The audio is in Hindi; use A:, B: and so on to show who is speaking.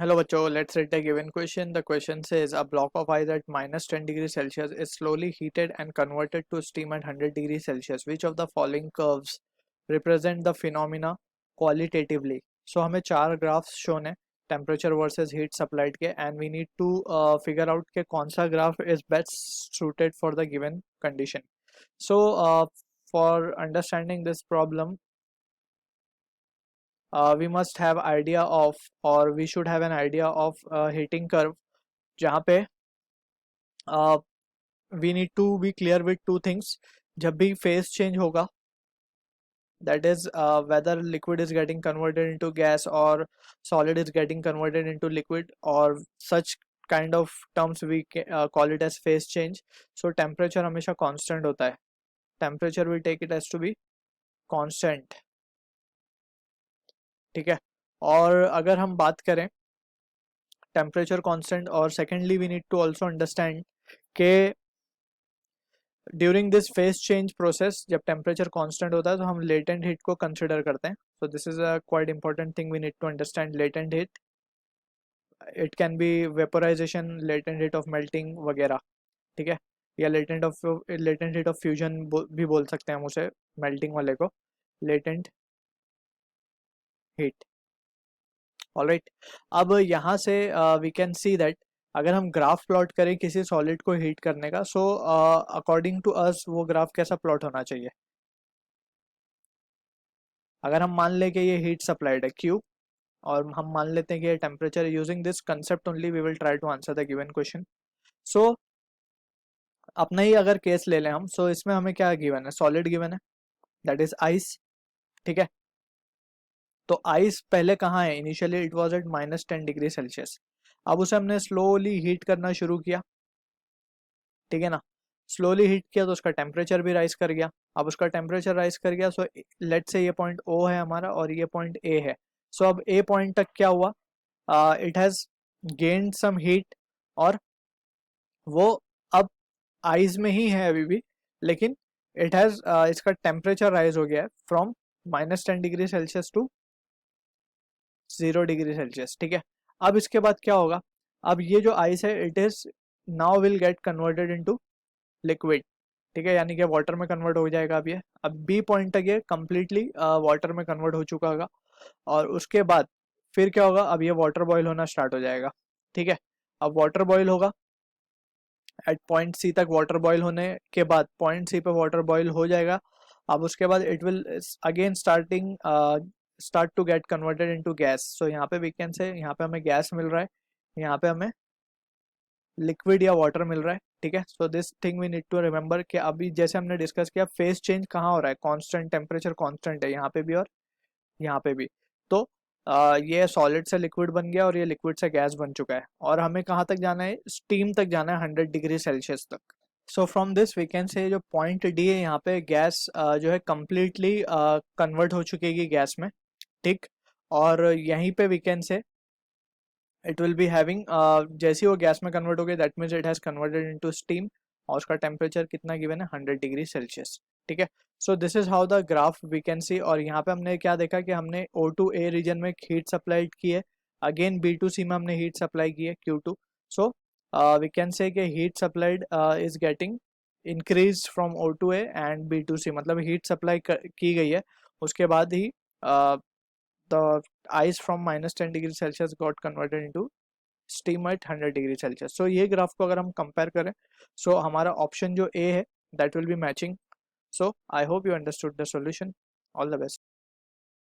A: Hello बच्चों, let's read the given question. The question says a block of ice at minus 10 degrees Celsius is slowly heated and converted to steam at 100 degrees Celsius. Which of the following curves represent the phenomena qualitatively? So हमें चार graphs shown है temperature versus heat supplied के, and we need to figure out के कौन सा graph is best suited for the given condition. So for understanding this problem, we must have idea of, or we should have an idea of heating curve जहाँ पे we need to be clear with two things. जब भी phase change होगा, that is whether liquid is getting converted into gas or solid is getting converted into liquid, or such kind of terms we call it as phase change. So temperature हमेशा constant होता है. Temperature we take it as to be constant. ठीक है. और अगर हम बात करें टेम्परेचर कांस्टेंट, और secondly we need to also understand के during this phase change process जब टेम्परेचर कांस्टेंट होता है तो हम लेटेंट हीट को कंसिडर करते हैं. So this is a quite important thing we need to understand. Latent heat, it can be vaporisation, latent heat of melting वगैरह. ठीक है, या लेटेंट हीट ऑफ फ्यूजन भी बोल सकते हैं हम उसे, मेल्टिंग वाले को लेटेंट हीट. ऑलराइट, अब यहाँ से वी कैन सी दैट अगर हम ग्राफ प्लॉट करें किसी सॉलिड को हीट करने का, सो अकॉर्डिंग टू अस वो ग्राफ कैसा प्लॉट होना चाहिए. अगर हम मान लें कि ये हीट सप्लाइड है Q, और हम मान लेते हैं कि ये temperature, using this concept only we will try to answer the given question. So अपना ही अगर केस ले लें हम, सो इसमें हमें क्या गिवन है, सॉलिड गिवन है, दैट इज आइस. ठीक है, तो आइस पहले कहाँ है, initially it was at minus 10 degree Celsius. अब उसे हमने स्लोली हीट करना शुरू किया. ठीक है ना, स्लोली हीट किया तो उसका टेम्परेचर भी राइज कर गया. अब उसका टेम्परेचर राइज कर गया, सो लेट्स से ये पॉइंट O है हमारा और ये पॉइंट A है. सो अब A पॉइंट तक क्या हुआ, it has gained some heat, और वो अब आइस में ही है अभी भी, लेकिन इट हैज इसका टेम्परेचर राइज हो गया है from minus 10 degree Celsius to 0 degree Celsius. ठीक है, अब इसके बाद क्या होगा, अब ये जो आइस है it is now will get converted into liquid. ठीक है, यानी कि वाटर में कन्वर्ट हो जाएगा. अब बी पॉइंट तक ये कम्प्लीटली वाटर में कन्वर्ट हो चुका होगा, और उसके बाद फिर क्या होगा, अब ये वाटर बॉयल होना स्टार्ट हो जाएगा. ठीक है, अब वाटर बॉयल होगा एट पॉइंट सी तक. वाटर बॉयल होने के बाद पॉइंट सी पे वाटर बॉयल हो जाएगा. अब उसके बाद it will again start to get converted into gas. So यहाँ पे वी कैन से, यहाँ पे हमें गैस मिल रहा है, यहाँ पे हमें लिक्विड या वाटर मिल रहा है. ठीक है, so this thing we need to remember कि अभी जैसे हमने डिस्कस किया फेज चेंज कहाँ हो रहा है, कांस्टेंट, टेम्परेचर कांस्टेंट है यहाँ पे भी और यहाँ पे भी. तो ये सॉलिड से लिक्विड बन गया और ये लिक्विड से गैस बन चुका है, और हमें कहाँ तक जाना है, स्टीम तक जाना है 100 डिग्री सेल्सियस तक. So from this we can say जो पॉइंट डी है यहाँ पे गैस जो है कम्प्लीटली कन्वर्ट हो चुकी है गैस में. ठीक, और यहीं पे we can say it will be having, जैसे ही वो गैस में कन्वर्ट हो गया that means it has converted into steam, और उसका टेम्परेचर कितना गिवन है, 100 डिग्री सेल्सियस. ठीक है, so this is how the graph we can see. और यहाँ पे हमने क्या देखा कि हमने O2A रीजन में हीट सप्लाई की है, अगेन B2C में हमने हीट सप्लाई की है Q2. सो वी कैन से कि heat supplied is getting increase from O2A and B2C, मतलब हीट सप्लाई की गई है, उसके बाद ही the ice from minus 10 degree Celsius got converted into steam at 100 degree Celsius. So ये ग्राफ को अगर हम कंपेयर करें, so हमारा ऑप्शन जो A है that will be matching. So I hope you understood the solution. All the best.